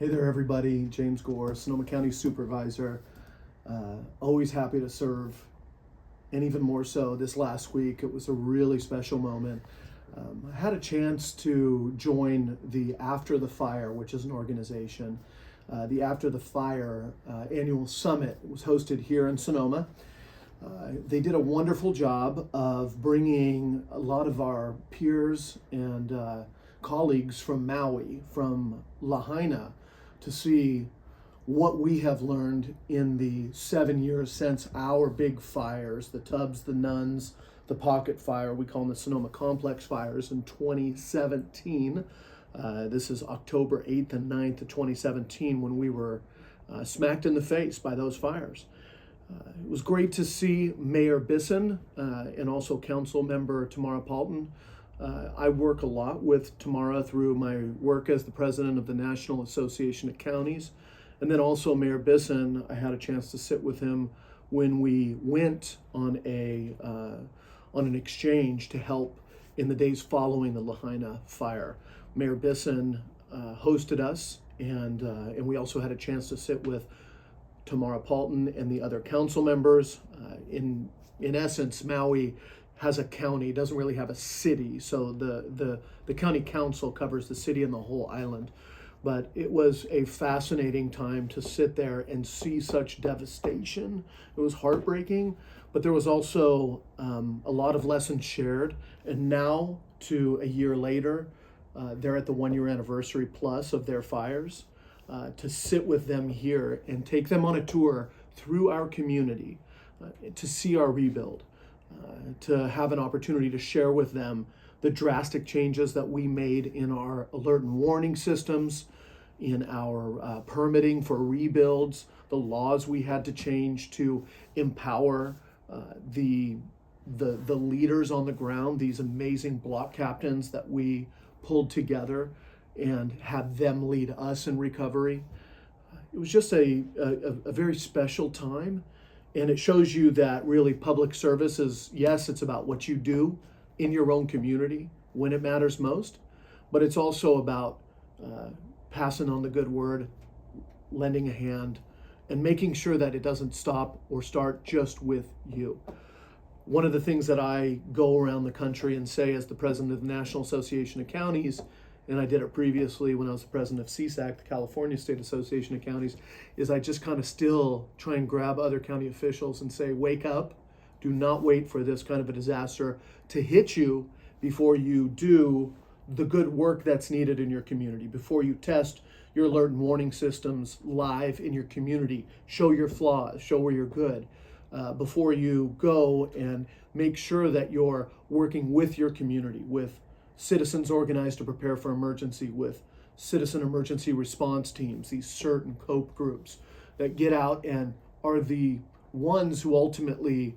Hey there, everybody. James Gore, Sonoma County Supervisor. Always happy to serve, and even more so this last week. It was a really special moment. I had a chance to join the After the Fire, which is an organization. The After the Fire annual summit was hosted here in Sonoma. They did a wonderful job of bringing a lot of our peers and colleagues from Maui, from Lahaina, to see what we have learned in the 7 years since our big fires, the Tubbs, the Nuns, the Pocket Fire, we call them the Sonoma Complex fires in 2017. This is October 8th and 9th of 2017 when we were smacked in the face by those fires. It was great to see Mayor Bisson and also Council Member Tamara Palton. I work a lot with Tamara through my work as the president of the National Association of Counties. And then also Mayor Bisson, I had a chance to sit with him when we went on an exchange to help in the days following the Lahaina fire. Mayor Bisson hosted us, and we also had a chance to sit with Tamara Palton and the other council members. In essence, Maui has a county, doesn't really have a city, so the county council covers the city and the whole island. But it was a fascinating time to sit there and see such devastation. It was heartbreaking, but there was also a lot of lessons shared. And now, to a year later, they're at the 1 year anniversary plus of their fires. To sit with them here and take them on a tour through our community, to see our rebuild, to have an opportunity to share with them the drastic changes that we made in our alert and warning systems, in our permitting for rebuilds, the laws we had to change to empower the leaders on the ground, these amazing block captains that we pulled together and have them lead us in recovery. It was just a very special time. And it shows you that really public service is, yes, it's about what you do in your own community when it matters most, but it's also about passing on the good word, lending a hand, and making sure that it doesn't stop or start just with you. One of the things that I go around the country and say as the president of the National Association of Counties, and I did it previously when I was the president of CSAC, the California State Association of Counties, is I just kind of still try and grab other county officials and say, wake up, do not wait for this kind of a disaster to hit you before you do the good work that's needed in your community, before you test your alert and warning systems live in your community, show your flaws, show where you're good, before you go and make sure that you're working with your community, with citizens organized to prepare for emergency, with citizen emergency response teams, these certain COPE groups that get out and are the ones who ultimately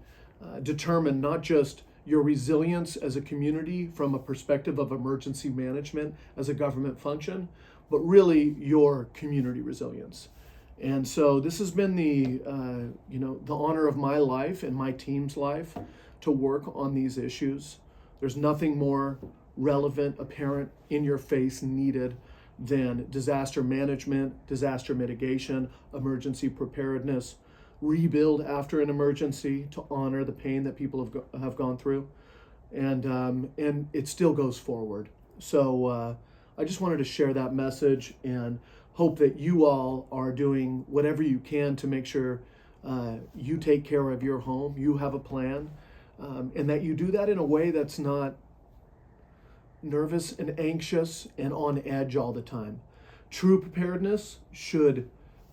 determine not just your resilience as a community from a perspective of emergency management as a government function, but really your community resilience. And so this has been the honor of my life and my team's life to work on these issues. There's nothing more relevant, apparent, in your face needed than disaster management, disaster mitigation, emergency preparedness, rebuild after an emergency to honor the pain that people have gone through, and it still goes forward. So I just wanted to share that message and hope that you all are doing whatever you can to make sure you take care of your home, you have a plan, and that you do that in a way that's not nervous and anxious and on edge all the time. True preparedness should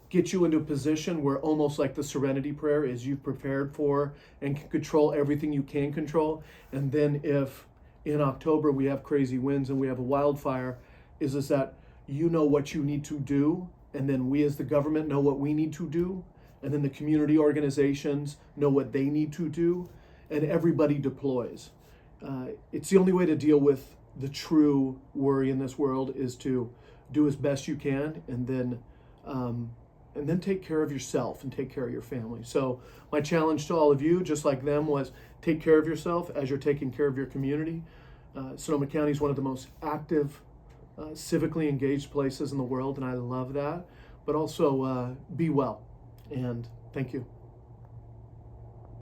get you into a position where almost like the serenity prayer is you've prepared for and can control everything you can control. And then if in October we have crazy winds and we have a wildfire, is that you know what you need to do, and then we as the government know what we need to do, and then the community organizations know what they need to do, and everybody deploys. It's the only way to deal with the true worry in this world is to do as best you can, and then take care of yourself and take care of your family. So my challenge to all of you, just like them, was take care of yourself as you're taking care of your community. Sonoma County is one of the most active civically engaged places in the world, and I love that. But also be well, and thank you.